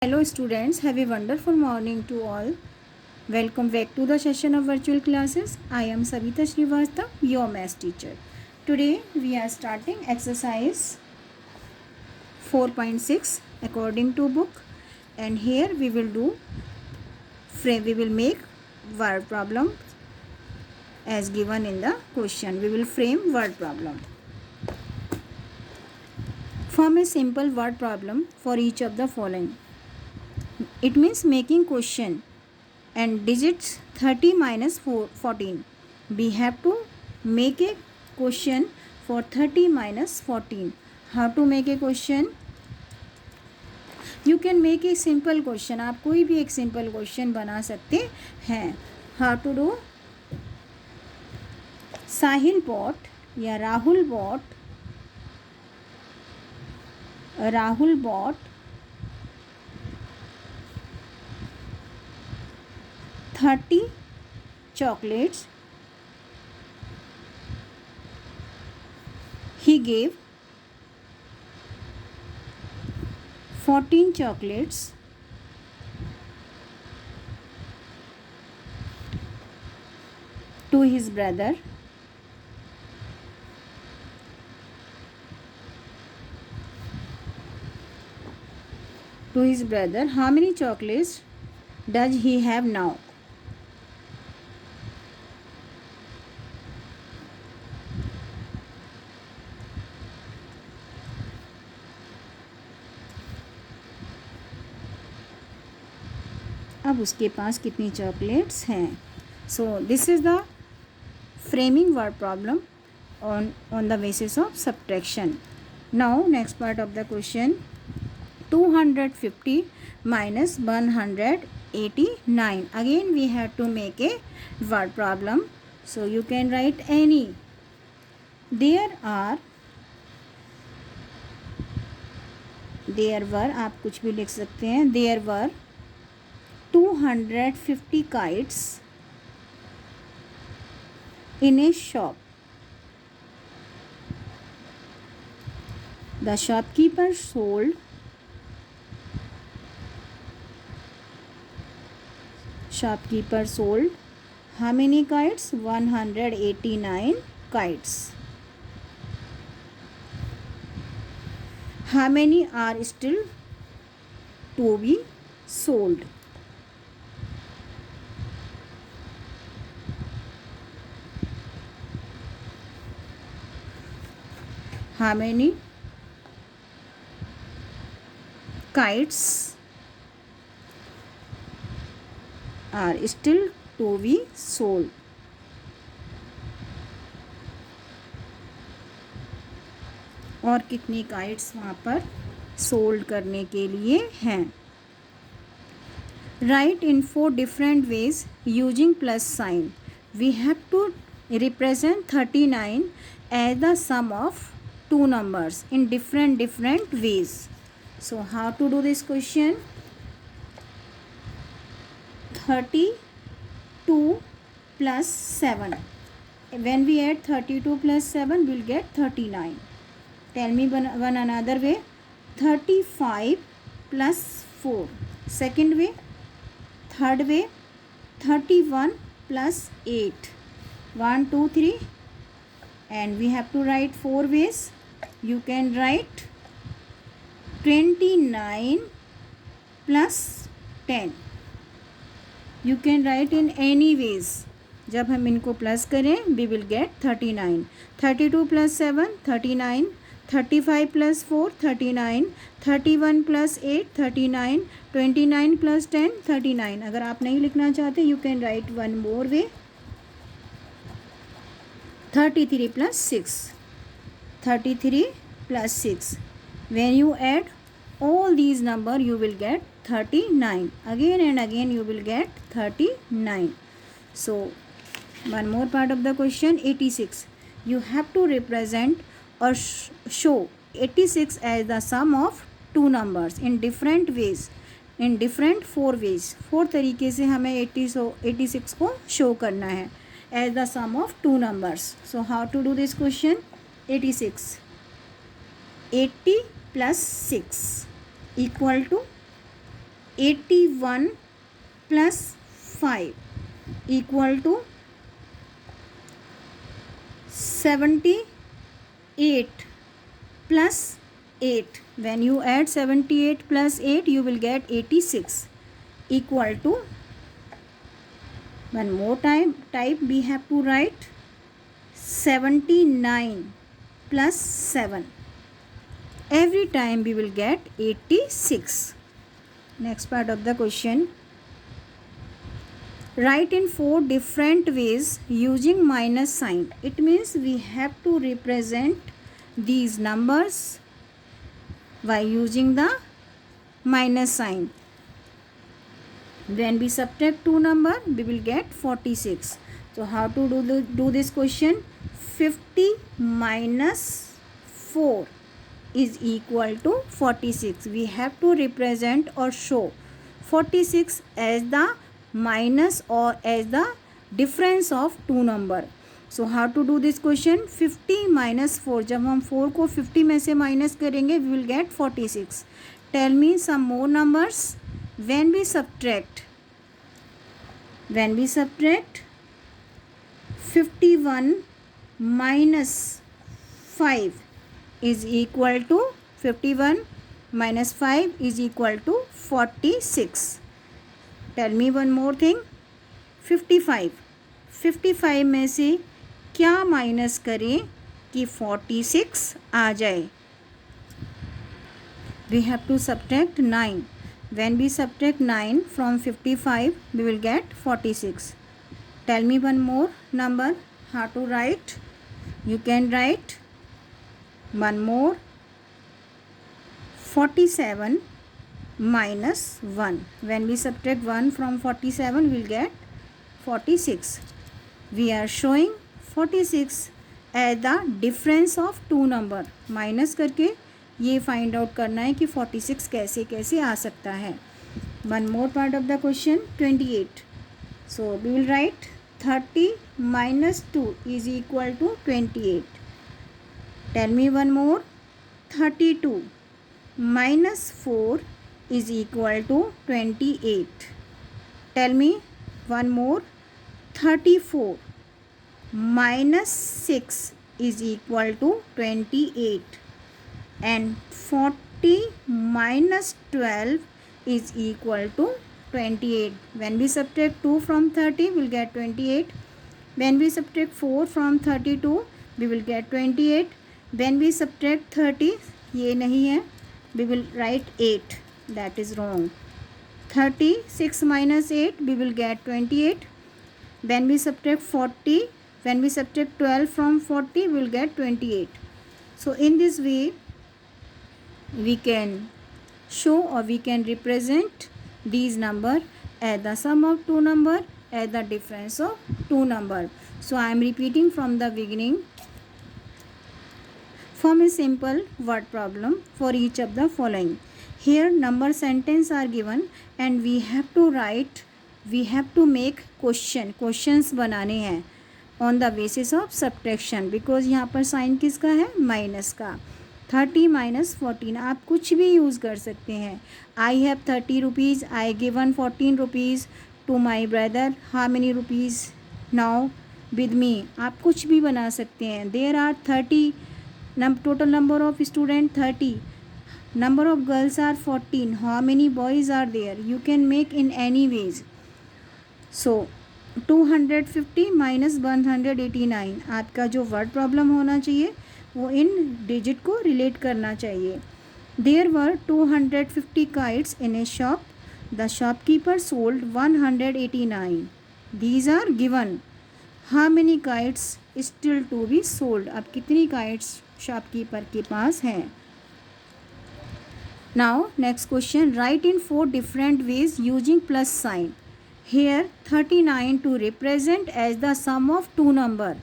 Hello students, have a wonderful morning to all. Welcome back to the session of virtual classes. I am Savita Srivastava, your math teacher. Today we are starting exercise 4.6 according to book, and here we will make word problem as given in the question. We will frame word problem. Form a simple word problem for each of the following. It means making question and digits 30 minus 14. We have to make a question for 30 minus 14. How to make a question? You can make a simple question. आप कोई भी एक simple question बना सकते हैं. How to do? Sahil bought या Rahul bought 30 chocolates. He gave 14 chocolates to his brother. How many chocolates does he have now? अब उसके पास कितनी चॉकलेट्स हैं. So this is the framing word problem on the basis of subtraction. Now next part of the question. 250 minus 189. Again we have to make a word problem. So you can write any. There were आप कुछ भी लिख सकते हैं. There were 250 kites in a shop. The shopkeeper sold how many kites? 189 kites. How many are still to be sold? How many kites are still to be sold? और कितनी kites वहाँ पर सोल्ड करने के लिए हैं. Write in 4 different ways using plus sign. We have to represent 39 as the sum of two numbers in different ways. So how to do this question? 32 plus 7. When we add 32 plus 7, we will get 39. Tell me one another way. 35 plus 4. Second way. Third way. 31 plus 8. 1, 2, 3. And we have to write 4 ways. You can write 29 plus 10. You can write in any ways. जब हम इनको plus करें we will get 39. 32 plus 7 39. 35 plus 4 39. 31 plus 8 39. 29 plus 10 39. अगर आप नहीं लिखना चाहते you can write one more way. 33 plus 6. 33 plus 6. When you add all these numbers, you will get 39. Again and again you will get 39. So one more part of the question. 86. You have to represent or show 86 as the sum of two numbers in different ways. In different 4 ways. 4 तरीके से हमें 86 को show करना है as the sum of two numbers. So how to do this question? 86. 80 plus 6 equal to 81 plus 5 equal to 78 plus 8. When you add 78 plus 8, you will get 86 equal to, one more time type, we have to write 79 plus 7. Every time we will get 86. Next part of the question. Write in 4 different ways using minus sign. It means we have to represent these numbers by using the minus sign. When we subtract two number, we will get 46. So how to do this question? 50 minus 4 is equal to 46. We have to represent or show 46 as the minus or as the difference of two number. So how to do this question? 50 minus 4. जब हम 4 को 50 में से minus करेंगे, we will get 46. Tell me some more numbers. When we subtract 51 minus 5 is equal to 51 minus 5 is equal to 46. Tell me one more thing. 55 में से क्या minus करें कि 46 आ जाए? We have to subtract 9. When we subtract 9 from 55, we will get 46. Tell me one more number. How to write? You can write one more. 47 minus 1. When we subtract 1 from 47, we will get 46. We are showing 46 as the difference of two number. Minus करके ये find out करना है कि 46 कैसे कैसे आ सकता है. One more part of the question. 28. So we will write 30 minus 2 is equal to 28. Tell me one more. 32 minus 4 is equal to 28. Tell me one more. 34 minus 6 is equal to 28. And 40 minus 12 is equal to 28. When we subtract 2 from 30, we will get 28. When we subtract 4 from 32, we will get 28. When we subtract 30, ये नहीं है, we will write 8. That is wrong. 36 minus 8, we will get 28. When we subtract 12 from 40, we will get 28. So in this way, we can show or we can represent these number as the sum of two number, as the difference of two number. So I am repeating from the beginning. Form a simple word problem for each of the following. Here number sentence are given and we have to write, we have to make questions बनाने हैं on the basis of subtraction, because यहाँ पर sign किसका है? Minus का. 30 minus 14 आप कुछ भी यूज़ कर सकते हैं. I have 30 rupees. I given 14 rupees to my brother. How many rupees now with me? आप कुछ भी बना सकते हैं. There are 30. Total number of student 30. Number of girls are 14. How many boys are there? You can make in any ways. So 250 minus 189. आपका जो word problem होना चाहिए वो इन डिजिट को रिलेट करना चाहिए. There were 250 kites in a shop. The shopkeeper sold 189. These are given. How many kites still to be sold? अब कितनी kites शॉपकीपर के पास हैं? Now next question. Write in 4 different ways using plus sign. Here 39 to represent as the sum of two number.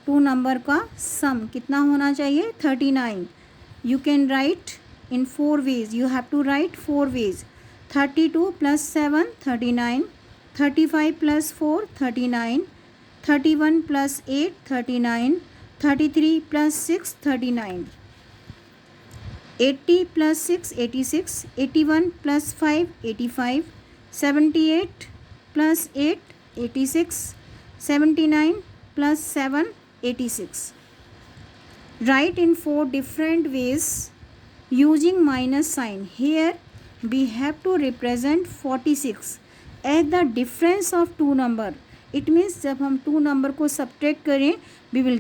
Two number का sum कितना होना चाहिए? 39. You can write in 4 ways. You have to write 4 ways. 32 plus 7 39. 35 plus 4 39. 31 plus 8 39. 33 plus 6 39. 80 plus 6, 86. 81 plus 5, 85. 78 plus 8, 86. 79 plus 7, 86. Write in 4 different ways using minus sign. Here we have to represent 46 as the difference of two number. It means जब हम two number को subtract करें, we will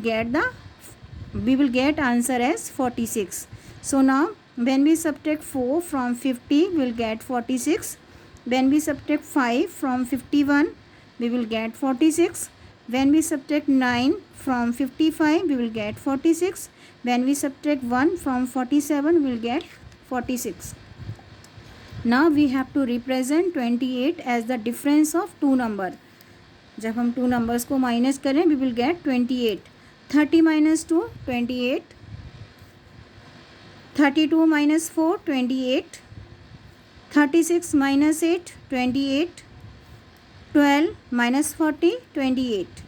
get answer as 46. So now when we subtract 4 from 50, we will get 46. When we subtract 5 from 51, we will get 46. When we subtract 9 from 55, we will get 46. When we subtract 1 from 47, we will get 46. Now we have to represent 28 as the difference of two number. जब हम two numbers को minus करें, we will get 28. 30 minus 2, 28. 32 minus 4, 28. 36 minus 8, 28. 12 minus 40, 28.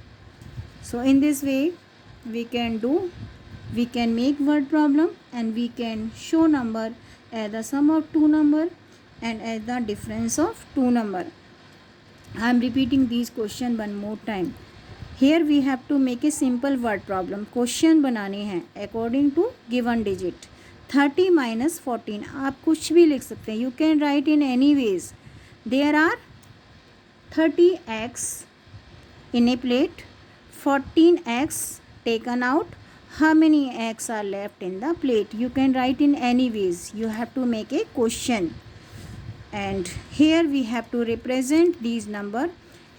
So in this way we can make word problem and we can show number as the sum of two number and as the difference of two number. I am repeating these question one more time. Here we have to make a simple word problem. Question बनाने हैं according to given digit. 30 minus 14. आप कुछ भी लिख सकते हैं. You can write in any ways. There are 30 eggs in a plate. 14 eggs taken out. How many eggs are left in the plate? You can write in any ways. You have to make a question. And here we have to represent these number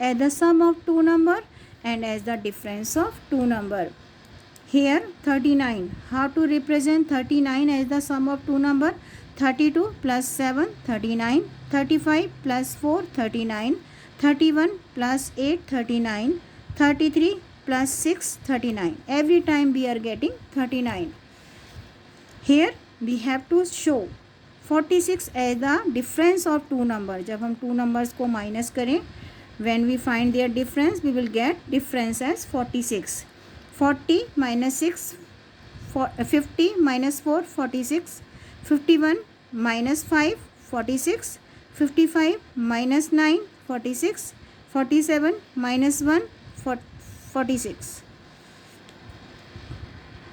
as the sum of two number and as the difference of two number. Here 39. How to represent 39 as the sum of two number? 32 plus 7, 39. 35 plus 4, 39. 31 plus 8, 39. 33 plus 6, 39. Every time we are getting 39. Here we have to show 46 as the difference of two numbers. जब हम two numbers को minus करें, when we find their difference, we will get difference as 46. 40 minus 6, 50 minus 4, 46. 51 minus 5, 46. 55 minus 9, 46. 47 minus 1, 46.